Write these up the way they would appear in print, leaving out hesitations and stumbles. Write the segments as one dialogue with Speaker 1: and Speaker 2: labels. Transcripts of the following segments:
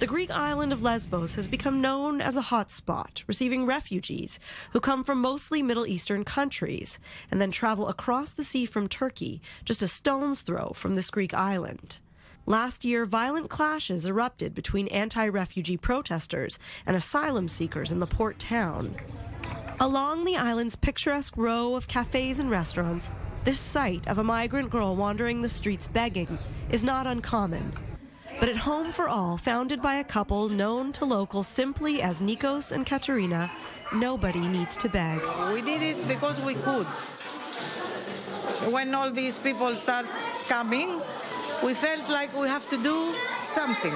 Speaker 1: The Greek island of Lesbos has become known as a hotspot, receiving refugees who come from mostly Middle Eastern countries and then travel across the sea from Turkey, just a stone's throw from this Greek island. Last year, violent clashes erupted between anti-refugee protesters and asylum seekers in the port town. Along the island's picturesque row of cafes and restaurants, this sight of a migrant girl wandering the streets begging is not uncommon. But at Home for All, founded by a couple known to locals simply as Nikos and Katerina, nobody needs to beg.
Speaker 2: We did it because we could. When all these people start coming, we felt like we have to do something.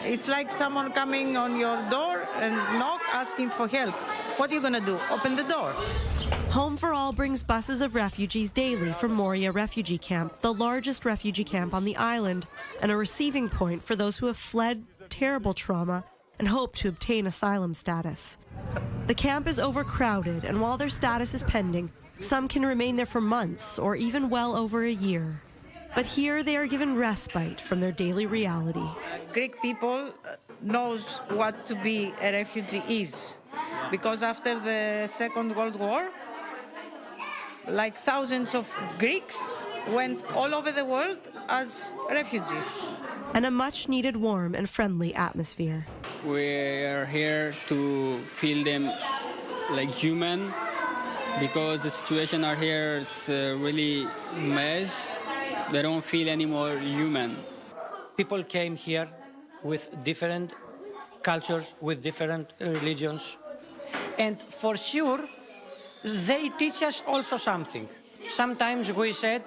Speaker 2: It's like someone coming on your door and knock, asking for help. What are you going to do? Open the door.
Speaker 1: Home for All brings buses of refugees daily from Moria Refugee Camp, the largest refugee camp on the island, and a receiving point for those who have fled terrible trauma and hope to obtain asylum status. The camp is overcrowded, and while their status is pending, some can remain there for months or even well over a year. But here they are given respite from their daily reality.
Speaker 2: Greek people knows what to be a refugee is, because after the Second World War, like thousands of Greeks went all over the world as refugees.
Speaker 1: And a much-needed warm and friendly atmosphere.
Speaker 3: We are here to feel them like human, because the situation out here is really mess. They don't feel any more human.
Speaker 4: People came here with different cultures, with different religions, and for sure, they teach us also something. Sometimes we said,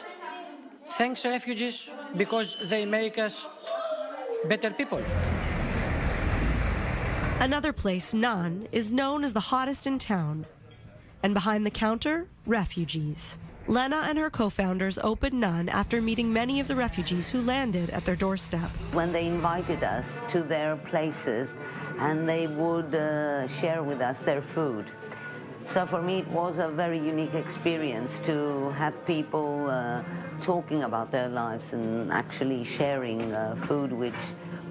Speaker 4: thanks refugees, because they make us better people.
Speaker 1: Another place, Nan, is known as the hottest in town. And behind the counter, refugees. Lena and her co-founders opened Nan after meeting many of the refugees who landed at their doorstep.
Speaker 5: When they invited us to their places and they would share with us their food. So for me, it was a very unique experience to have people talking about their lives and actually sharing food, which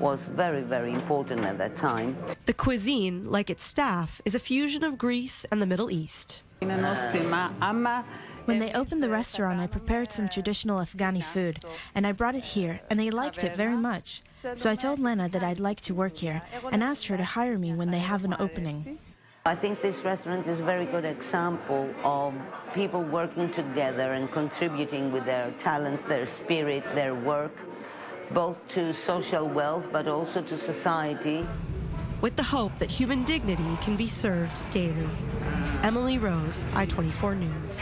Speaker 5: was very, very important at that time.
Speaker 1: The cuisine, like its staff, is a fusion of Greece and the Middle East.
Speaker 6: When they opened the restaurant, I prepared some traditional Afghani food, and I brought it here, and they liked it very much. So I told Lena that I'd like to work here, and asked her to hire me when they have an opening.
Speaker 5: I think this restaurant is a very good example of people working together and contributing with their talents, their spirit, their work, both to social wealth but also to society.
Speaker 1: With the hope that human dignity can be served daily. Emily Rose, I-24 News.